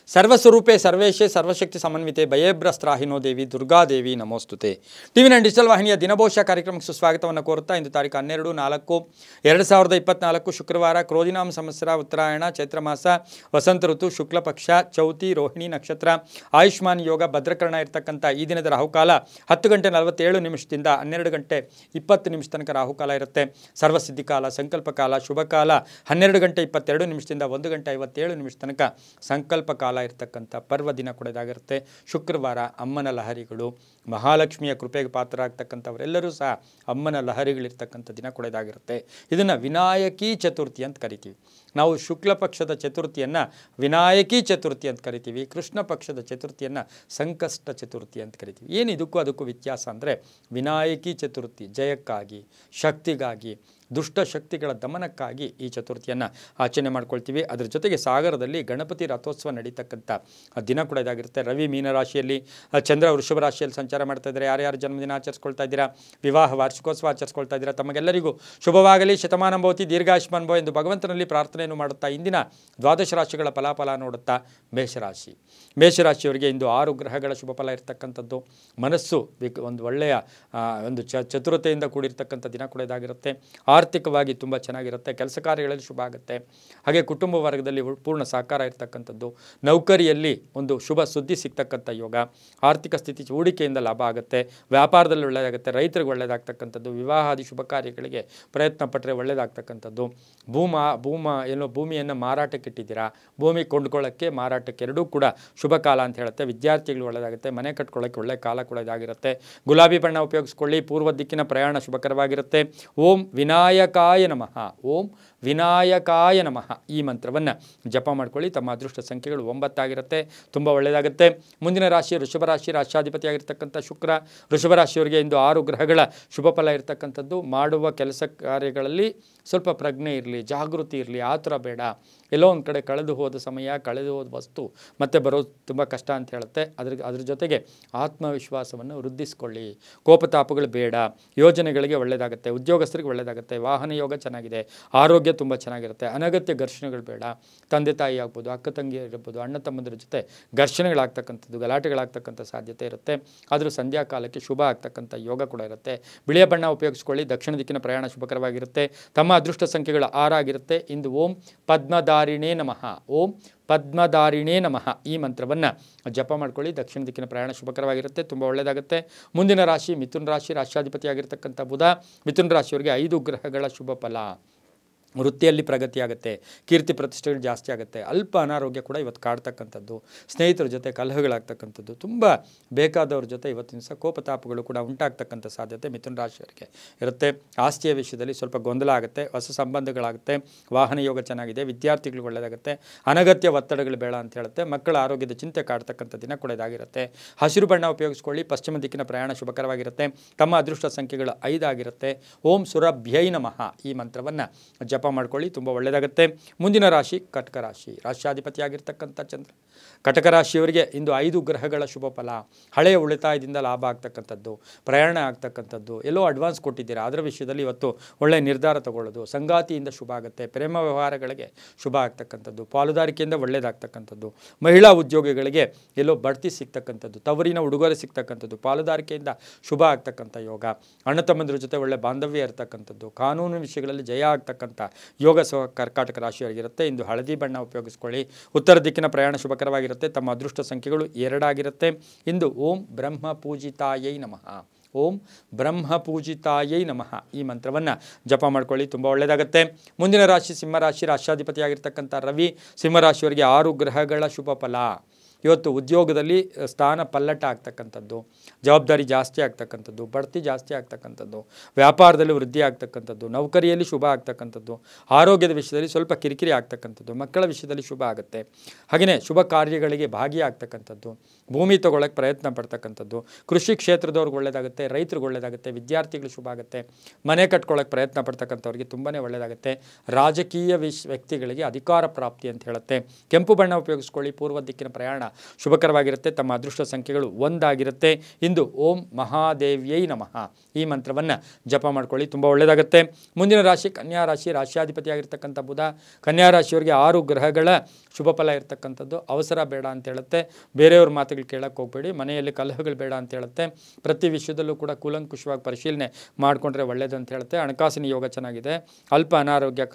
ಸರ್ವಸ್ವರೂಪೆ ಸರ್ವೇಶೇ ಸರ್ವಶಕ್ತಿ ಸಮನ್ವಿತೆ ಭಯೇಭ್ರಸ್ತ್ರಾಹಿನೋ ದೇವಿ Durgadevi ನಮೋಸ್ತುತೆ. ಟಿವಿ9 digital ವಾಹಿನಿಯ ದಿನಭೋಷ ಕಾರ್ಯಕ್ರಮಕ್ಕೆ ಸುಸ್ವಾಗತವನ್ನು ಕೋರುತ್ತಾ ಇಂದು ತಾರೀಕು 12/4/2024 ಶುಕ್ರವಾರ ಕ್ರೋಧಿನಾಮ ಸಂವತ್ಸರ ಉತ್ತರಾಯಣ ಚೈತ್ರ ಮಾಸ ವಸಂತ ಋತು ಶುಕ್ಲ ಪಕ್ಷ ಚೌತಿ ರೋಹಿಣಿ ನಕ್ಷತ್ರ ಆಯುಷ್ಮಾನ್ ಯೋಗ ಭದ್ರಕರಣ ಇರತಕ್ಕಂಥ ಈ ದಿನದ ರಾಹುಕಾಲ 10:47 12:20 ತನಕ ರಾಹುಕಾಲ ಇರುತ್ತೆ. ಸರ್ವಸಿದ್ಧಿಕಾಲ ಸಂಕಲ್ಪ ಕಾಲ ಶುಭ ಕಾಲ 12:22 1:57 ತನಕ ಸಂಕಲ್ಪ ಕಾಲ ಇರತಕ್ಕಂಥ ಪರ್ವ ದಿನ ಕೂಡ ಇದಾಗಿರುತ್ತೆ. ಶುಕ್ರವಾರ ಅಮ್ಮನ ಲಹರಿಗಳು ಮಹಾಲಕ್ಷ್ಮಿಯ ಕೃಪೆಗೆ ಪಾತ್ರರಾಗ್ತಕ್ಕಂಥವರೆಲ್ಲರೂ ಸಹ ಅಮ್ಮನ ಲಹರಿಗಳಿರ್ತಕ್ಕಂಥ ದಿನ ಕೂಡ ಇದಾಗಿರುತ್ತೆ. ಇದನ್ನು ವಿನಾಯಕಿ ಚತುರ್ಥಿ ಅಂತ ಕರಿತೀವಿ. ನಾವು ಶುಕ್ಲ ಪಕ್ಷದ ಚತುರ್ಥಿಯನ್ನು ವಿನಾಯಕಿ ಚತುರ್ಥಿ ಅಂತ ಕರಿತೀವಿ. ಕೃಷ್ಣ ಪಕ್ಷದ ಚತುರ್ಥಿಯನ್ನು ಸಂಕಷ್ಟ ಚತುರ್ಥಿ ಅಂತ ಕರಿತೀವಿ. ಏನು ಇದಕ್ಕೂ ವ್ಯತ್ಯಾಸ ಅಂದರೆ ವಿನಾಯಕಿ ಚತುರ್ಥಿ ಜಯಕ್ಕಾಗಿ ಶಕ್ತಿಗಾಗಿ ದುಷ್ಟಶಕ್ತಿಗಳ ದಮನಕ್ಕಾಗಿ ಈ ಚತುರ್ಥಿಯನ್ನು ಆಚರಣೆ ಮಾಡ್ಕೊಳ್ತೀವಿ. ಅದರ ಜೊತೆಗೆ ಸಾಗರದಲ್ಲಿ ಗಣಪತಿ ರಥೋತ್ಸವ ನಡೀತಕ್ಕಂಥ ದಿನ ಕೂಡ ಇದಾಗಿರುತ್ತೆ. ರವಿ ಮೀನರಾಶಿಯಲ್ಲಿ, ಚಂದ್ರ ವೃಷಭ ರಾಶಿಯಲ್ಲಿ ಸಂಚಾರ ಮಾಡ್ತಾ ಇದ್ದಾರೆ. ಯಾರ್ಯಾರು ಜನ್ಮದಿನ ಆಚರಿಸ್ಕೊಳ್ತಾ ಇದ್ದೀರಾ, ವಿವಾಹ ವಾರ್ಷಿಕೋತ್ಸವ ಆಚರಿಸ್ಕೊಳ್ತಾ ಇದ್ದೀರಾ, ತಮಗೆಲ್ಲರಿಗೂ ಶುಭವಾಗಲಿ, ಶತಮಾನ ಭವತಿ, ದೀರ್ಘಾಯುಷ್ಮಾನ್ ಭವ ಎಂದು ಭಗವಂತನಲ್ಲಿ ಪ್ರಾರ್ಥನೆಯನ್ನು ಮಾಡುತ್ತಾ ಇಂದಿನ ದ್ವಾದಶ ರಾಶಿಗಳ ಫಲಾಫಲ ನೋಡುತ್ತಾ ಮೇಷರಾಶಿಯವರಿಗೆ ಇಂದು 6 ಗ್ರಹಗಳ ಶುಭ ಫಲ ಇರತಕ್ಕಂಥದ್ದು. ಮನಸ್ಸು ಒಂದು ಒಳ್ಳೆಯ ಚತುರತೆಯಿಂದ ಕೂಡಿರ್ತಕ್ಕಂಥ ದಿನ ಕೂಡ ಇದಾಗಿರುತ್ತೆ. ಆರ್ಥಿಕವಾಗಿ ತುಂಬ ಚೆನ್ನಾಗಿರುತ್ತೆ. ಕೆಲಸ ಕಾರ್ಯಗಳಲ್ಲಿ ಶುಭ ಆಗುತ್ತೆ. ಹಾಗೆ ಕುಟುಂಬ ವರ್ಗದಲ್ಲಿ ಪೂರ್ಣ ಸಹಕಾರ ಇರತಕ್ಕಂಥದ್ದು. ನೌಕರಿಯಲ್ಲಿ ಒಂದು ಶುಭ ಸುದ್ದಿ ಸಿಗ್ತಕ್ಕಂಥ ಯೋಗ. ಆರ್ಥಿಕ ಸ್ಥಿತಿ ಹೂಡಿಕೆಯಿಂದ ಲಾಭ ಆಗುತ್ತೆ. ವ್ಯಾಪಾರದಲ್ಲಿ ಒಳ್ಳೆಯದಾಗುತ್ತೆ. ರೈತರಿಗೆ ಒಳ್ಳೆಯದಾಗ್ತಕ್ಕಂಥದ್ದು. ವಿವಾಹಾದಿ ಶುಭ ಕಾರ್ಯಗಳಿಗೆ ಪ್ರಯತ್ನ ಪಟ್ಟರೆ ಒಳ್ಳೆಯದಾಗ್ತಕ್ಕಂಥದ್ದು. ಭೂಮಿಯನ್ನು ಮಾರಾಟಕ್ಕೆ ಇಟ್ಟಿದ್ದೀರಾ, ಭೂಮಿ ಕೊಂಡ್ಕೊಳ್ಳೋಕ್ಕೆ ಮಾರಾಟಕ್ಕೆ ಎರಡೂ ಕೂಡ ಶುಭ ಕಾಲ ಅಂತ ಹೇಳುತ್ತೆ. ವಿದ್ಯಾರ್ಥಿಗಳು ಒಳ್ಳೆಯದಾಗುತ್ತೆ. ಮನೆ ಕಟ್ಕೊಳ್ಳೋಕ್ಕೆ ಒಳ್ಳೆಯ ಕಾಲ ಕೂಡ ಇದಾಗಿರುತ್ತೆ. ಗುಲಾಬಿ ಬಣ್ಣ ಉಪಯೋಗಿಸ್ಕೊಳ್ಳಿ. ಪೂರ್ವ ದಿಕ್ಕಿನ ಪ್ರಯಾಣ ಶುಭಕರವಾಗಿರುತ್ತೆ. ಓಂ ವಿನಾಯಕಾಯ ನಮಃ, ಓಂ ವಿನಾಯಕಾಯ ನಮಃ ಈ ಮಂತ್ರವನ್ನು ಜಪ ಮಾಡ್ಕೊಳ್ಳಿ. ತಮ್ಮ ಅದೃಷ್ಟ ಸಂಖ್ಯೆಗಳು 9 ಆಗಿರುತ್ತೆ. ತುಂಬ ಒಳ್ಳೆಯದಾಗುತ್ತೆ. ಮುಂದಿನ ರಾಶಿ ವೃಷಭ ರಾಶಿ. ರಾಷ್ಟ್ರಾಧಿಪತಿಯಾಗಿರ್ತಕ್ಕಂಥ ಶುಕ್ರ. ವೃಷಭ ರಾಶಿಯವರಿಗೆ ಇಂದು 6 ಗ್ರಹಗಳ ಶುಭ ಫಲ ಇರತಕ್ಕಂಥದ್ದು. ಮಾಡುವ ಕೆಲಸ ಕಾರ್ಯಗಳಲ್ಲಿ ಸ್ವಲ್ಪ ಪ್ರಜ್ಞೆ ಇರಲಿ, ಜಾಗೃತಿ ಇರಲಿ, ಆತುರ ಬೇಡ. ಎಲ್ಲೋ ಒಂದು ಕಡೆ ಕಳೆದು ಹೋದ ಸಮಯ, ಕಳೆದು ಹೋದ ವಸ್ತು ಮತ್ತೆ ಬರೋದು ತುಂಬ ಕಷ್ಟ ಅಂತ ಹೇಳುತ್ತೆ. ಅದ್ರ ಜೊತೆಗೆ ಆತ್ಮವಿಶ್ವಾಸವನ್ನು ವೃದ್ಧಿಸ್ಕೊಳ್ಳಿ. ಕೋಪತಾಪಗಳು ಬೇಡ. ಯೋಜನೆಗಳಿಗೆ ಒಳ್ಳೆಯದಾಗುತ್ತೆ. ಉದ್ಯೋಗಸ್ಥರಿಗೆ ಒಳ್ಳೆಯದಾಗುತ್ತೆ. ವಾಹನ ಯೋಗ ಚೆನ್ನಾಗಿದೆ. ಆರೋಗ್ಯ ತುಂಬ ಚೆನ್ನಾಗಿರುತ್ತೆ. ಅನಗತ್ಯ ಘರ್ಷಣೆಗಳು ಬೇಡ. ತಂದೆ ತಾಯಿ ಆಗ್ಬೋದು, ಅಕ್ಕ ತಂಗಿ ಇರ್ಬೋದು, ಅಣ್ಣ ತಮ್ಮಂದಿರ ಜೊತೆ ಘರ್ಷಣೆಗಳಾಗ್ತಕ್ಕಂಥದ್ದು, ಗಲಾಟೆಗಳಾಗ್ತಕ್ಕಂಥ ಸಾಧ್ಯತೆ ಇರುತ್ತೆ. ಆದರೂ ಸಂಧ್ಯಾ ಕಾಲಕ್ಕೆ ಶುಭ ಆಗ್ತಕ್ಕಂಥ ಯೋಗ ಕೂಡ ಇರುತ್ತೆ. ಬಿಳಿಯ ಬಣ್ಣ ಉಪಯೋಗಿಸ್ಕೊಳ್ಳಿ. ದಕ್ಷಿಣ ದಿಕ್ಕಿನ ಪ್ರಯಾಣ ಶುಭಕರವಾಗಿರುತ್ತೆ. ತಮ್ಮ ಅದೃಷ್ಟ ಸಂಖ್ಯೆಗಳು 6 ಆಗಿರುತ್ತೆ. ಇಂದು ಓಂ ಪದ್ಮಧಾರಿಣೇ ನಮಃ, ಓಂ ಪದ್ಮಧಾರಿಣೇ ನಮಃ ಈ ಮಂತ್ರವನ್ನು ಜಪ ಮಾಡ್ಕೊಳ್ಳಿ. ದಕ್ಷಿಣ ದಿಕ್ಕಿನ ಪ್ರಯಾಣ ಶುಭಕರವಾಗಿರುತ್ತೆ. ತುಂಬ ಒಳ್ಳೆಯದಾಗುತ್ತೆ. ಮುಂದಿನ ರಾಶಿ ಮಿಥುನ ರಾಶಿ. ರಾಷ್ಟ್ರಾಧಿಪತಿಯಾಗಿರ್ತಕ್ಕಂಥ ಬುಧ. ಮಿಥುನ ರಾಶಿಯವರಿಗೆ 5 ಗ್ರಹಗಳ ಶುಭ ಫಲ. ವೃತ್ತಿಯಲ್ಲಿ ಪ್ರಗತಿಯಾಗುತ್ತೆ. ಕೀರ್ತಿ ಪ್ರತಿಷ್ಠೆಗಳು ಜಾಸ್ತಿ ಆಗುತ್ತೆ. ಅಲ್ಪ ಅನಾರೋಗ್ಯ ಕೂಡ ಇವತ್ತು ಕಾಡ್ತಕ್ಕಂಥದ್ದು. ಸ್ನೇಹಿತರ ಜೊತೆ ಕಲಹಗಳಾಗ್ತಕ್ಕಂಥದ್ದು. ತುಂಬ ಬೇಕಾದವ್ರ ಜೊತೆ ಇವತ್ತಿನ ದಿವಸ ಕೋಪತಾಪಗಳು ಕೂಡ ಉಂಟಾಗ್ತಕ್ಕಂಥ ಸಾಧ್ಯತೆ ಮಿಥುನ ರಾಶಿಯವರಿಗೆ ಇರುತ್ತೆ. ಆಸ್ತಿಯ ವಿಷಯದಲ್ಲಿ ಸ್ವಲ್ಪ ಗೊಂದಲ ಆಗುತ್ತೆ. ಹೊಸ ಸಂಬಂಧಗಳಾಗುತ್ತೆ. ವಾಹನ ಯೋಗ ಚೆನ್ನಾಗಿದೆ. ವಿದ್ಯಾರ್ಥಿಗಳಿಗೆ ಒಳ್ಳೆಯದಾಗುತ್ತೆ. ಅನಗತ್ಯ ಒತ್ತಡಗಳು ಬೇಡ ಅಂತ ಹೇಳುತ್ತೆ. ಮಕ್ಕಳ ಆರೋಗ್ಯದ ಚಿಂತೆ ಕಾಡ್ತಕ್ಕಂಥ ದಿನ ಕೂಡ ಇದಾಗಿರುತ್ತೆ. ಹಸಿರು ಬಣ್ಣ ಉಪಯೋಗಿಸ್ಕೊಳ್ಳಿ. ಪಶ್ಚಿಮ ದಿಕ್ಕಿನ ಪ್ರಯಾಣ ಶುಭಕರವಾಗಿರುತ್ತೆ. ತಮ್ಮ ಅದೃಷ್ಟ ಸಂಖ್ಯೆಗಳು 5 ಆಗಿರುತ್ತೆ. ಓಂ ಸುರಭ್ಯೈ ನಮಃ ಈ ಮಂತ್ರವನ್ನು ಜಪ ಮಾಡ್ಕೊಳ್ಳಿ. ತುಂಬ ಒಳ್ಳೆಯದಾಗುತ್ತೆ. ಮುಂದಿನ ರಾಶಿ ಕಟಕ ರಾಶಿ. ರಾಷ್ಟ್ರಾಧಿಪತಿಯಾಗಿರ್ತಕ್ಕಂಥ ಚಂದ್ರ. ಕಟಕ ರಾಶಿಯವರಿಗೆ ಇಂದು 5 ಗ್ರಹಗಳ ಶುಭ ಫಲ. ಹಳೆಯ ಉಳಿತಾಯದಿಂದ ಲಾಭ ಆಗ್ತಕ್ಕಂಥದ್ದು, ಪ್ರಯಾಣ ಆಗ್ತಕ್ಕಂಥದ್ದು, ಎಲ್ಲೋ ಅಡ್ವಾನ್ಸ್ ಕೊಟ್ಟಿದ್ದೀರಾ ಅದರ ವಿಷಯದಲ್ಲಿ ಇವತ್ತು ಒಳ್ಳೆಯ ನಿರ್ಧಾರ ತಗೊಳ್ಳೋದು. ಸಂಗಾತಿಯಿಂದ ಶುಭ ಆಗುತ್ತೆ. ಪ್ರೇಮ ವ್ಯವಹಾರಗಳಿಗೆ ಶುಭ ಆಗ್ತಕ್ಕಂಥದ್ದು. ಪಾಲುದಾರಿಕೆಯಿಂದ ಒಳ್ಳೆಯದಾಗ್ತಕ್ಕಂಥದ್ದು. ಮಹಿಳಾ ಉದ್ಯೋಗಿಗಳಿಗೆ ಎಲ್ಲೋ ಬಡ್ತಿ ಸಿಗ್ತಕ್ಕಂಥದ್ದು. ತವರಿನ ಉಡುಗೊರೆ ಸಿಗ್ತಕ್ಕಂಥದ್ದು. ಪಾಲುದಾರಿಕೆಯಿಂದ ಶುಭ ಆಗ್ತಕ್ಕಂಥ ಯೋಗ. ಅಣ್ಣ ತಮ್ಮಂದಿರ ಜೊತೆ ಒಳ್ಳೆ ಬಾಂಧವ್ಯ ಇರತಕ್ಕಂಥದ್ದು. ಕಾನೂನು ವಿಷಯಗಳಲ್ಲಿ ಜಯ ಆಗ್ತಕ್ಕಂಥ ಯೋಗ ಕರ್ಕಾಟಕ ರಾಶಿಯವರಿಗಿರುತ್ತೆ. ಇಂದು ಹಳದಿ ಬಣ್ಣ ಉಪಯೋಗಿಸ್ಕೊಳ್ಳಿ. ಉತ್ತರ ದಿಕ್ಕಿನ ಪ್ರಯಾಣ ಶುಭಕರವಾಗಿರುತ್ತೆ. ತಮ್ಮ ಅದೃಷ್ಟ ಸಂಖ್ಯೆಗಳು 2 ಆಗಿರುತ್ತೆ. ಇಂದು ಓಂ ಬ್ರಹ್ಮ ಪೂಜಿತಾಯೈ ನಮಃ, ಓಂ ಬ್ರಹ್ಮ ಪೂಜಿತಾಯೈ ನಮಃ ಈ ಮಂತ್ರವನ್ನು ಜಪ ಮಾಡ್ಕೊಳ್ಳಿ. ತುಂಬ ಒಳ್ಳೆಯದಾಗುತ್ತೆ. ಮುಂದಿನ ರಾಶಿ ಸಿಂಹರಾಶಿ. ರಾಷ್ಟ್ರಾಧಿಪತಿಯಾಗಿರ್ತಕ್ಕಂಥ ರವಿ. ಸಿಂಹರಾಶಿಯವರಿಗೆ 6 ಗ್ರಹಗಳ ಶುಭ ಫಲ. ಇವತ್ತು ಉದ್ಯೋಗದಲ್ಲಿ ಸ್ಥಾನ ಪಲ್ಲಟ ಆಗ್ತಕ್ಕಂಥದ್ದು, ಜವಾಬ್ದಾರಿ ಜಾಸ್ತಿ ಆಗ್ತಕ್ಕಂಥದ್ದು, ಬಡ್ತಿ ಜಾಸ್ತಿ ಆಗ್ತಕ್ಕಂಥದ್ದು, ವ್ಯಾಪಾರದಲ್ಲಿ ವೃದ್ಧಿ ಆಗ್ತಕ್ಕಂಥದ್ದು, ನೌಕರಿಯಲ್ಲಿ ಶುಭ ಆಗ್ತಕ್ಕಂಥದ್ದು, ಆರೋಗ್ಯದ ವಿಷಯದಲ್ಲಿ ಸ್ವಲ್ಪ ಕಿರಿಕಿರಿ ಆಗ್ತಕ್ಕಂಥದ್ದು, ಮಕ್ಕಳ ವಿಷಯದಲ್ಲಿ ಶುಭ ಆಗುತ್ತೆ. ಹಾಗೆಯೇ ಶುಭ ಕಾರ್ಯಗಳಿಗೆ ಭಾಗಿಯಾಗ್ತಕ್ಕಂಥದ್ದು, ಭೂಮಿ ತೊಗೊಳ್ಳೋಕ್ಕೆ ಪ್ರಯತ್ನ ಪಡ್ತಕ್ಕಂಥದ್ದು, ಕೃಷಿ ಕ್ಷೇತ್ರದವ್ರಿಗೆ ಒಳ್ಳೆಯದಾಗುತ್ತೆ. ರೈತರಿಗೆ ಒಳ್ಳೆಯದಾಗುತ್ತೆ. ವಿದ್ಯಾರ್ಥಿಗಳು ಶುಭ ಆಗುತ್ತೆ. ಮನೆ ಕಟ್ಕೊಳ್ಳೋಕ್ಕೆ ಪ್ರಯತ್ನ ಪಡ್ತಕ್ಕಂಥವ್ರಿಗೆ ತುಂಬಾ ಒಳ್ಳೆಯದಾಗುತ್ತೆ. ರಾಜಕೀಯ ವ್ಯಕ್ತಿಗಳಿಗೆ ಅಧಿಕಾರ ಪ್ರಾಪ್ತಿ ಅಂತ ಹೇಳುತ್ತೆ. ಕೆಂಪು ಬಣ್ಣ ಉಪಯೋಗಿಸ್ಕೊಳ್ಳಿ. ಪೂರ್ವ ದಿಕ್ಕಿನ ಪ್ರಯಾಣ ಶುಭಕರವಾಗಿರುತ್ತೆ. ತಮ್ಮ ಅದೃಷ್ಟ ಸಂಖ್ಯೆಗಳು 1 ಆಗಿರುತ್ತೆ. ಇಂದು ಓಂ ಮಹಾದೇವ್ಯೈ ನಮಃ ಈ ಮಂತ್ರವನ್ನು ಜಪ ಮಾಡ್ಕೊಳ್ಳಿ, ತುಂಬ ಒಳ್ಳೆಯದಾಗುತ್ತೆ. ಮುಂದಿನ ರಾಶಿ ಕನ್ಯಾ ರಾಶಿ. ರಾಶಿಯಾಧಿಪತಿಯಾಗಿರ್ತಕ್ಕಂಥ ಬುಧ. ಕನ್ಯಾ ರಾಶಿಯವರಿಗೆ 6 ಗ್ರಹಗಳ ಶುಭ ಫಲ ಇರತಕ್ಕಂಥದ್ದು. ಅವಸರ ಬೇಡ ಅಂತ ಹೇಳುತ್ತೆ. ಬೇರೆಯವ್ರ ಮಾತುಗಳು ಕೇಳಕ್ಕೆ ಹೋಗಬೇಡಿ. ಮನೆಯಲ್ಲಿ ಕಲಹಗಳು ಬೇಡ ಅಂತ ಹೇಳುತ್ತೆ. ಪ್ರತಿ ವಿಷಯದಲ್ಲೂ ಕೂಡ ಕೂಲಂಕುಷವಾಗಿ ಪರಿಶೀಲನೆ ಮಾಡಿಕೊಂಡ್ರೆ ಒಳ್ಳೆಯದು ಅಂತ ಹೇಳುತ್ತೆ. ಹಣಕಾಸಿನ ಯೋಗ ಚೆನ್ನಾಗಿದೆ. ಅಲ್ಪ ಅನಾರೋಗ್ಯ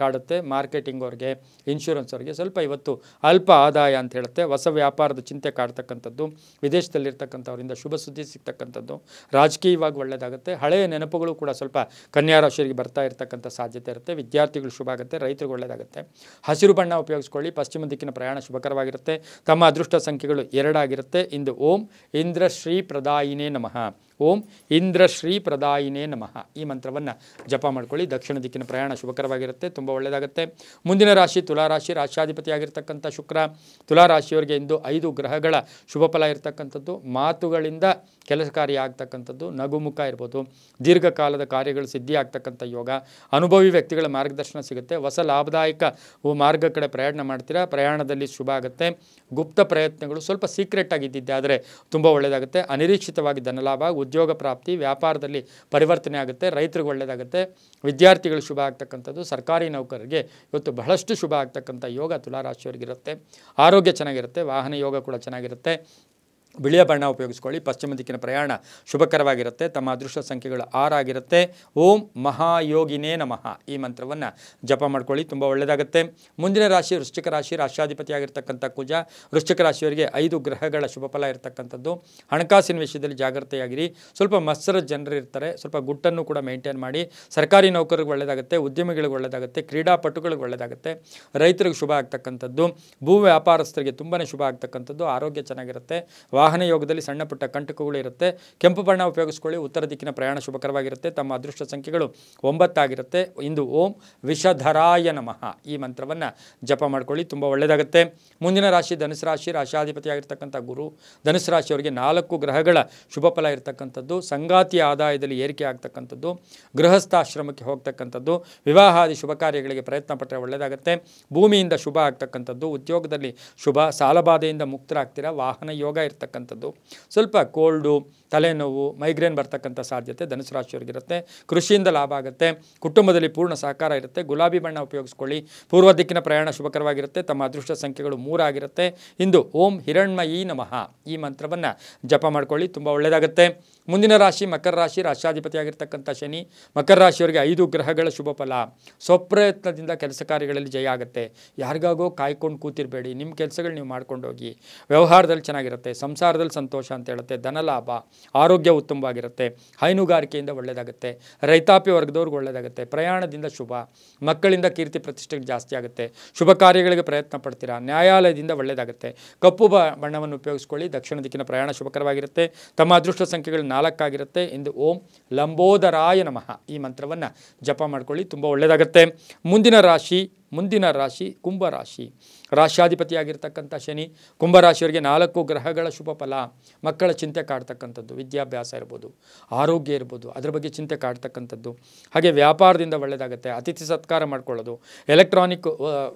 ಕಾಡುತ್ತೆ. ಮಾರ್ಕೆಟಿಂಗ್ ಅವ್ರಿಗೆ, ಇನ್ಶೂರೆನ್ಸ್ ಅವ್ರಿಗೆ ಸ್ವಲ್ಪ ಇವತ್ತು ಅಲ್ಪ ಆದಾಯ ಅಂತ ಹೇಳುತ್ತೆ. ಹೊಸ ವ್ಯಾಪಾರದ ಚಿಂತೆ ಕಾಡ್ತಕ್ಕಂಥದ್ದು, ವಿದೇಶದಲ್ಲಿರ್ತಕ್ಕಂಥವರಿಂದ ಶುಭ ಸುದ್ದಿ ಸಿಗ್ತಕ್ಕಂಥದ್ದು, ರಾಜಕೀಯವಾಗಿ ಒಳ್ಳೆಯದಾಗುತ್ತೆ. ಹಳೆಯ ನೆನಪುಗಳು ಕೂಡ ಸ್ವಲ್ಪ ಕನ್ಯಾ ರಾಶಿಯವರಿಗೆ ಬರ್ತಾ ಇರತಕ್ಕಂಥ ಸಾಧ್ಯತೆ ಇರುತ್ತೆ. ವಿದ್ಯಾರ್ಥಿಗಳು ಶುಭ ಆಗುತ್ತೆ. ರೈತರಿಗೆ ಒಳ್ಳೆಯದಾಗುತ್ತೆ. ಹಸಿರು ಬಣ್ಣ ಉಪಯೋಗಿಸ್ಕೊಳ್ಳಿ. ಪಶ್ಚಿಮ ದಿಕ್ಕಿನ ಪ್ರಯಾಣ ಶುಭಕರವಾಗಿರುತ್ತೆ. ತಮ್ಮ ಅದೃಷ್ಟ ಸಂಖ್ಯೆಗಳು 2 ಆಗಿರುತ್ತೆ. ಇಂದು ಓಂ ಇಂದ್ರಶ್ರೀ ಪ್ರದಾಯಿನೇ ನಮಃ. ಓಂ ಇಂದ್ರಶ್ರೀ ಪ್ರದಾಯಿನೇ ನಮಃ ಈ ಮಂತ್ರವನ್ನು ಜಪ ಮಾಡ್ಕೊಳ್ಳಿ. ದಕ್ಷಿಣ ದಿಕ್ಕಿನ ಪ್ರಯಾಣ ಶುಭಕರವಾಗಿರುತ್ತೆ, ತುಂಬ ಒಳ್ಳೆಯದಾಗುತ್ತೆ. ಮುಂದಿನ ರಾಶಿ ತುಲಾರಾಶಿ. ರಾಶಿಯಾಧಿಪತಿಯಾಗಿರ್ತಕ್ಕಂಥ ಶುಕ್ರ. ತುಲಾರಾಶಿಯವರಿಗೆ ಇಂದು 5 ಗ್ರಹಗಳ ಶುಭ ಫಲ ಇರತಕ್ಕಂಥದ್ದು. ಮಾತುಗಳಿಂದ ಕೆಲಸ ಕಾರ್ಯ ಆಗ್ತಕ್ಕಂಥದ್ದು, ನಗುಮುಖ ಇರ್ಬೋದು. ದೀರ್ಘಕಾಲದ ಕಾರ್ಯಗಳು ಸಿದ್ಧಿ ಆಗ್ತಕ್ಕಂಥ ಯೋಗ. ಅನುಭವಿ ವ್ಯಕ್ತಿಗಳ ಮಾರ್ಗದರ್ಶನ ಸಿಗುತ್ತೆ. ಹೊಸ ಲಾಭದಾಯಕ ಮಾರ್ಗ ಕಡೆ ಪ್ರಯಾಣ ಮಾಡ್ತೀರಾ. ಪ್ರಯಾಣದಲ್ಲಿ ಶುಭ ಆಗುತ್ತೆ. ಗುಪ್ತ ಪ್ರಯತ್ನಗಳು ಸ್ವಲ್ಪ ಸೀಕ್ರೆಟ್ ಆಗಿದ್ದಿದ್ದೆ ಆದರೆ ತುಂಬ ಒಳ್ಳೆಯದಾಗುತ್ತೆ. ಅನಿರೀಕ್ಷಿತವಾಗಿ ಧನಲಾಭ, ಉದ್ಯೋಗ ಪ್ರಾಪ್ತಿ, ವ್ಯಾಪಾರದಲ್ಲಿ ಪರಿವರ್ತನೆ ಆಗುತ್ತೆ. ರೈತರಿಗೆ ಒಳ್ಳೆಯದಾಗುತ್ತೆ. ವಿದ್ಯಾರ್ಥಿಗಳು ಶುಭ ಆಗ್ತಕ್ಕಂಥದ್ದು. ಸರ್ಕಾರಿ ನೌಕರರಿಗೆ ಇವತ್ತು ಬಹಳಷ್ಟು ಶುಭ ಆಗ್ತಕ್ಕಂಥ ಯೋಗ ತುಲಾರಾಶಿಯವರಿಗಿರುತ್ತೆ. ಆರೋಗ್ಯ ಚೆನ್ನಾಗಿರುತ್ತೆ. ವಾಹನ ಯೋಗ ಕೂಡ ಚೆನ್ನಾಗಿರುತ್ತೆ. ಬಿಳಿಯ ಬಣ್ಣ ಉಪಯೋಗಿಸ್ಕೊಳ್ಳಿ. ಪಶ್ಚಿಮ ದಿಕ್ಕಿನ ಪ್ರಯಾಣ ಶುಭಕರವಾಗಿರುತ್ತೆ. ತಮ್ಮ ಅದೃಷ್ಟ ಸಂಖ್ಯೆಗಳು 6 ಆಗಿರುತ್ತೆ. ಓಂ ಮಹಾಯೋಗಿನೇ ನಮಃ ಈ ಮಂತ್ರವನ್ನು ಜಪ ಮಾಡ್ಕೊಳ್ಳಿ, ತುಂಬ ಒಳ್ಳೆಯದಾಗುತ್ತೆ. ಮುಂದಿನ ರಾಶಿ ವೃಶ್ಚಿಕ ರಾಶಿ. ರಾಶಿಯಾಧಿಪತಿಯಾಗಿರ್ತಕ್ಕಂಥ ಕುಜ. ವೃಶ್ಚಿಕ ರಾಶಿಯವರಿಗೆ 5 ಗ್ರಹಗಳ ಶುಭ ಫಲ ಇರತಕ್ಕಂಥದ್ದು. ಹಣಕಾಸಿನ ವಿಷಯದಲ್ಲಿ ಜಾಗ್ರತೆಯಾಗಿರಿ. ಸ್ವಲ್ಪ ಮತ್ಸರ ಜನರು ಇರ್ತಾರೆ, ಸ್ವಲ್ಪ ಗುಟ್ಟನ್ನು ಕೂಡ ಮೇಂಟೈನ್ ಮಾಡಿ. ಸರ್ಕಾರಿ ನೌಕರಿಗೆ ಒಳ್ಳೆಯದಾಗುತ್ತೆ. ಉದ್ಯಮಿಗಳಿಗೆ ಒಳ್ಳೆಯದಾಗುತ್ತೆ. ಕ್ರೀಡಾಪಟುಗಳಿಗೆ ಒಳ್ಳೆಯದಾಗುತ್ತೆ. ರೈತರಿಗೆ ಶುಭ ಆಗ್ತಕ್ಕಂಥದ್ದು. ಭೂ ವ್ಯಾಪಾರಸ್ಥರಿಗೆ ತುಂಬಾ ಶುಭ ಆಗ್ತಕ್ಕಂಥದ್ದು. ಆರೋಗ್ಯ ಚೆನ್ನಾಗಿರುತ್ತೆ. ವಾಹನ ಯೋಗದಲ್ಲಿ ಸಣ್ಣ ಪುಟ್ಟ ಕಂಟಕಗಳು ಇರುತ್ತೆ. ಕೆಂಪು ಬಣ್ಣ ಉಪಯೋಗಿಸ್ಕೊಳ್ಳಿ. ಉತ್ತರ ದಿಕ್ಕಿನ ಪ್ರಯಾಣ ಶುಭಕರವಾಗಿರುತ್ತೆ. ತಮ್ಮ ಅದೃಷ್ಟ ಸಂಖ್ಯೆಗಳು 9 ಆಗಿರುತ್ತೆ. ಇಂದು ಓಂ ವಿಷಧರಾಯ ನಮಃ ಈ ಮಂತ್ರವನ್ನು ಜಪ ಮಾಡ್ಕೊಳ್ಳಿ, ತುಂಬ ಒಳ್ಳೆಯದಾಗುತ್ತೆ. ಮುಂದಿನ ರಾಶಿ ಧನುಸು ರಾಶಿ. ರಾಶಿಯಾಧಿಪತಿಯಾಗಿರ್ತಕ್ಕಂಥ ಗುರು. ಧನುಸು ರಾಶಿಯವರಿಗೆ 4 ಗ್ರಹಗಳ ಶುಭ ಫಲ ಇರತಕ್ಕಂಥದ್ದು. ಸಂಗಾತಿಯ ಆದಾಯದಲ್ಲಿ ಏರಿಕೆ ಆಗ್ತಕ್ಕಂಥದ್ದು. ಗೃಹಸ್ಥಾಶ್ರಮಕ್ಕೆ ಹೋಗ್ತಕ್ಕಂಥದ್ದು. ವಿವಾಹಾದಿ ಶುಭ ಕಾರ್ಯಗಳಿಗೆ ಪ್ರಯತ್ನ ಪಟ್ಟರೆ ಒಳ್ಳೆಯದಾಗುತ್ತೆ. ಭೂಮಿಯಿಂದ ಶುಭ ಆಗ್ತಕ್ಕಂಥದ್ದು. ಉದ್ಯೋಗದಲ್ಲಿ ಶುಭ. ಸಾಲಬಾಧೆಯಿಂದ ಮುಕ್ತರಾಗ್ತೀರಾ. ವಾಹನ ಯೋಗ ಇರ್ತಕ್ಕಂಥದ್ದು. ಸ್ವಲ್ಪ ಕೋಲ್ಡು, ತಲೆನೋವು, ಮೈಗ್ರೇನ್ ಬರ್ತಕ್ಕಂಥ ಸಾಧ್ಯತೆ ಧನುಸು ರಾಶಿಯವರಿಗಿರುತ್ತೆ. ಕೃಷಿಯಿಂದ ಲಾಭ ಆಗುತ್ತೆ. ಕುಟುಂಬದಲ್ಲಿ ಪೂರ್ಣ ಸಹಕಾರ ಇರುತ್ತೆ. ಗುಲಾಬಿ ಬಣ್ಣ ಉಪಯೋಗಿಸ್ಕೊಳ್ಳಿ. ಪೂರ್ವ ದಿಕ್ಕಿನ ಪ್ರಯಾಣ ಶುಭಕರವಾಗಿರುತ್ತೆ. ತಮ್ಮ ಅದೃಷ್ಟ ಸಂಖ್ಯೆಗಳು 3 ಆಗಿರುತ್ತೆ. ಇಂದು ಓಂ ಹಿರಣ್ಮಯೀ ನಮಃ ಈ ಮಂತ್ರವನ್ನು ಜಪ ಮಾಡ್ಕೊಳ್ಳಿ, ತುಂಬ ಒಳ್ಳೆಯದಾಗುತ್ತೆ. ಮುಂದಿನ ರಾಶಿ ಮಕರ ರಾಶಿ. ರಾಶಿಯಾಧಿಪತಿಯಾಗಿರ್ತಕ್ಕಂಥ ಶನಿ. ಮಕರ ರಾಶಿಯವರಿಗೆ 5 ಗ್ರಹಗಳ ಶುಭ ಫಲ. ಸ್ವಪ್ರಯತ್ನದಿಂದ ಕೆಲಸ ಕಾರ್ಯಗಳಲ್ಲಿ ಜಯ ಆಗುತ್ತೆ. ಯಾರಿಗಾಗೋ ಕಾಯ್ಕೊಂಡು ಕೂತಿರಬೇಡಿ. ನಿಮ್ಮ ಕೆಲಸಗಳು ನೀವು ಮಾಡ್ಕೊಂಡು ಹೋಗಿ. ವ್ಯವಹಾರದಲ್ಲಿ ಚೆನ್ನಾಗಿರುತ್ತೆ. ಸಂಸಾರದಲ್ಲಿ ಸಂತೋಷ ಅಂತ ಹೇಳುತ್ತೆ. ಧನಲಾಭ, ಆರೋಗ್ಯ ಉತ್ತಮವಾಗಿರುತ್ತೆ. ಹೈನುಗಾರಿಕೆಯಿಂದ ಒಳ್ಳೆಯದಾಗುತ್ತೆ. ರೈತಾಪಿ ವರ್ಗದವ್ರಿಗೆ ಒಳ್ಳೆಯದಾಗುತ್ತೆ. ಪ್ರಯಾಣದಿಂದ ಶುಭ. ಮಕ್ಕಳಿಂದ ಕೀರ್ತಿ ಪ್ರತಿಷ್ಠೆಗೆ ಜಾಸ್ತಿ ಆಗುತ್ತೆ. ಶುಭ ಕಾರ್ಯಗಳಿಗೆ ಪ್ರಯತ್ನ ಪಡ್ತೀರಾ. ನ್ಯಾಯಾಲಯದಿಂದ ಒಳ್ಳೆಯದಾಗುತ್ತೆ. ಕಪ್ಪು ಬಣ್ಣವನ್ನು ಉಪಯೋಗಿಸ್ಕೊಳ್ಳಿ. ದಕ್ಷಿಣ ದಿಕ್ಕಿನ ಪ್ರಯಾಣ ಶುಭಕರವಾಗಿರುತ್ತೆ. ತಮ್ಮ ಅದೃಷ್ಟ ಸಂಖ್ಯೆಗಳು 4 ಆಗಿರುತ್ತೆ. ಇಂದು ಓಂ ಲಂಬೋದರಾಯ ನಮಃ ಈ ಮಂತ್ರವನ್ನು ಜಪ ಮಾಡ್ಕೊಳ್ಳಿ, ತುಂಬ ಒಳ್ಳೆಯದಾಗುತ್ತೆ. ಮುಂದಿನ ರಾಶಿ ಕುಂಭರಾಶಿ. ರಾಶಿಯಾಧಿಪತಿಯಾಗಿರ್ತಕ್ಕಂಥ ಶನಿ. ಕುಂಭರಾಶಿಯವರಿಗೆ 4 ಗ್ರಹಗಳ ಶುಭ ಫಲ. ಮಕ್ಕಳ ಚಿಂತೆ ಕಾಡ್ತಕ್ಕಂಥದ್ದು. ವಿದ್ಯಾಭ್ಯಾಸ ಇರ್ಬೋದು, ಆರೋಗ್ಯ ಇರ್ಬೋದು, ಅದರ ಬಗ್ಗೆ ಚಿಂತೆ ಕಾಡ್ತಕ್ಕಂಥದ್ದು. ಹಾಗೆ ವ್ಯಾಪಾರದಿಂದ ಒಳ್ಳೆಯದಾಗುತ್ತೆ. ಅತಿಥಿ ಸತ್ಕಾರ ಮಾಡ್ಕೊಳ್ಳೋದು. ಎಲೆಕ್ಟ್ರಾನಿಕ್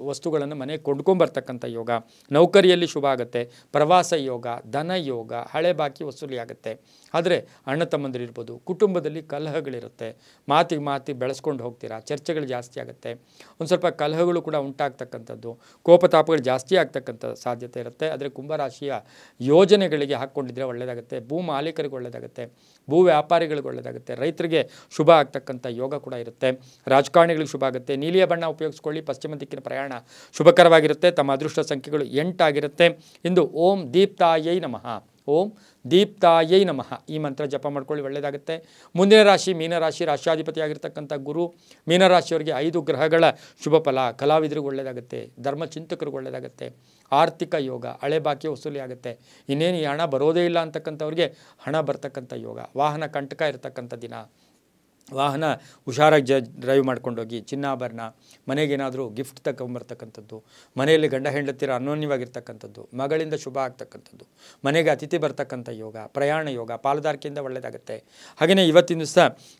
ವಸ್ತುಗಳನ್ನು ಮನೆಗೆ ಕೊಂಡ್ಕೊಂಬರ್ತಕ್ಕಂಥ ಯೋಗ. ನೌಕರಿಯಲ್ಲಿ ಶುಭ ಆಗುತ್ತೆ. ಪ್ರವಾಸ ಯೋಗ, ಧನ ಯೋಗ, ಹಳೆ ಬಾಕಿ ವಸೂಲಿ ಆಗುತ್ತೆ. ಆದರೆ ಅಣ್ಣ ತಮ್ಮಂದಿರು ಇರ್ಬೋದು. ಕುಟುಂಬದಲ್ಲಿ ಕಲಹಗಳಿರುತ್ತೆ. ಮಾತಿಗೆ ಬೆಳೆಸ್ಕೊಂಡು ಹೋಗ್ತೀರಾ. ಚರ್ಚೆಗಳು ಜಾಸ್ತಿ ಆಗುತ್ತೆ. ಒಂದು ಸ್ವಲ್ಪ ಕಲಹಗಳು ಕೂಡ ಉಂಟಾಗ್ತಕ್ಕಂಥದ್ದು. ಕೋಪತಾಪಗಳು ಜಾಸ್ತಿ ಆಗ್ತಕ್ಕಂಥ ಸಾಧ್ಯತೆ ಇರುತ್ತೆ. ಆದರೆ ಕುಂಭರಾಶಿಯ ಯೋಜನೆಗಳಿಗೆ ಹಾಕ್ಕೊಂಡಿದ್ರೆ ಒಳ್ಳೆಯದಾಗುತ್ತೆ. ಭೂ ಮಾಲೀಕರಿಗೆ ಒಳ್ಳೆಯದಾಗುತ್ತೆ. ಭೂ ವ್ಯಾಪಾರಿಗಳಿಗೆ ಒಳ್ಳೆಯದಾಗುತ್ತೆ. ರೈತರಿಗೆ ಶುಭ ಆಗ್ತಕ್ಕಂಥ ಯೋಗ ಕೂಡ ಇರುತ್ತೆ. ರಾಜಕಾರಣಿಗಳಿಗೆ ಶುಭ ಆಗುತ್ತೆ. ನೀಲಿಯ ಬಣ್ಣ ಉಪಯೋಗಿಸ್ಕೊಳ್ಳಿ. ಪಶ್ಚಿಮ ದಿಕ್ಕಿನ ಪ್ರಯಾಣ ಶುಭಕರವಾಗಿರುತ್ತೆ. ತಮ್ಮ ಅದೃಷ್ಟ ಸಂಖ್ಯೆಗಳು 8 ಆಗಿರುತ್ತೆ. ಇಂದು ಓಂ ದೀಪ್ತಾಯೈ ನಮಃ. ಓಂ ದೀಪ್ತಾಯೈ ನಮಃ ಈ ಮಂತ್ರ ಜಪ ಮಾಡ್ಕೊಳ್ಳಿ, ಒಳ್ಳೆಯದಾಗುತ್ತೆ. ಮುಂದಿನ ರಾಶಿ ಮೀನರಾಶಿ. ರಾಶಿಯಾಧಿಪತಿಯಾಗಿರ್ತಕ್ಕಂಥ ಗುರು. ಮೀನರಾಶಿಯವರಿಗೆ 5 ಗ್ರಹಗಳ ಶುಭ ಫಲ. ಕಲಾವಿದರಿಗೆ ಒಳ್ಳೆಯದಾಗುತ್ತೆ. ಧರ್ಮಚಿಂತಕರಿಗೆ ಒಳ್ಳೆಯದಾಗುತ್ತೆ. ಆರ್ಥಿಕ ಯೋಗ. ಹಳೆ ಬಾಕಿ ವಸೂಲಿ ಆಗುತ್ತೆ. ಇನ್ನೇನು ಈ ಹಣ ಬರೋದೇ ಇಲ್ಲ ಅಂತಕ್ಕಂಥವ್ರಿಗೆ ಹಣ ಬರ್ತಕ್ಕಂಥ ಯೋಗ. ವಾಹನ ಕಂಟಕ ಇರತಕ್ಕಂಥ ದಿನ. ವಾಹನ ಹುಷಾರಾಗಿ ಡ್ರೈವ್ ಮಾಡ್ಕೊಂಡೋಗಿ, ಚಿನ್ನಾಭರಣ, ಮನೆಗೇನಾದರೂ ಗಿಫ್ಟ್ ತಗೊಂಬರ್ತಕ್ಕಂಥದ್ದು, ಮನೆಯಲ್ಲಿ ಗಂಡ ಹೆಂಡತಿರ ಅನ್ಯೋನ್ಯವಾಗಿರ್ತಕ್ಕಂಥದ್ದು, ಮಗಳಿಂದ ಶುಭ ಆಗ್ತಕ್ಕಂಥದ್ದು, ಮನೆಗೆ ಅತಿಥಿ ಬರ್ತಕ್ಕಂಥ ಯೋಗ, ಪ್ರಯಾಣ ಯೋಗ, ಪಾಲುದಾರಿಕೆಯಿಂದ ಒಳ್ಳೆಯದಾಗುತ್ತೆ. ಹಾಗೆಯೇ ಇವತ್ತಿನ ದಿವಸ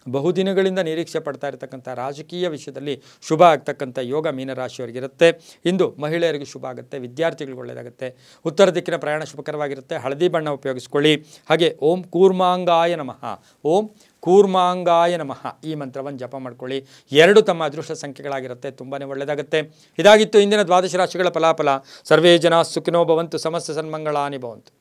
ಬಹುದಿನಗಳಿಂದ ನಿರೀಕ್ಷೆ ಪಡ್ತಾ ಇರತಕ್ಕಂಥ ರಾಜಕೀಯ ವಿಷಯದಲ್ಲಿ ಶುಭ ಆಗ್ತಕ್ಕಂಥ ಯೋಗ ಮೀನರಾಶಿಯವರಿಗಿರುತ್ತೆ. ಇಂದು ಮಹಿಳೆಯರಿಗೆ ಶುಭ ಆಗುತ್ತೆ, ವಿದ್ಯಾರ್ಥಿಗಳಿಗೆ ಒಳ್ಳೆಯದಾಗುತ್ತೆ. ಉತ್ತರ ದಿಕ್ಕಿನ ಪ್ರಯಾಣ ಶುಭಕರವಾಗಿರುತ್ತೆ. ಹಳದಿ ಬಣ್ಣ ಉಪಯೋಗಿಸ್ಕೊಳ್ಳಿ. ಹಾಗೆ ಓಂ ಕೂರ್ಮಾಂಗಾಯ ನಮಃ, ಓಂ ಕೂರ್ಮಾಂಗಾಯ ನಮಃ ಈ ಮಂತ್ರವನ್ನು ಜಪ ಮಾಡ್ಕೊಳ್ಳಿ. 2 ತಮ್ಮ ಅದೃಷ್ಟ ಸಂಖ್ಯೆಗಳಾಗಿರುತ್ತೆ. ತುಂಬಾ ಒಳ್ಳೆಯದಾಗುತ್ತೆ. ಇದಾಗಿತ್ತು ಇಂದಿನ ದ್ವಾದಶ ರಾಶಿಗಳ ಫಲಾಫಲ. ಸರ್ವೇ ಜನ ಸುಖಿನೋ ಭವಂತು, ಸಮಸ್ತ ಸನ್ಮಂಗಳಾನಿ ಭವಂತು.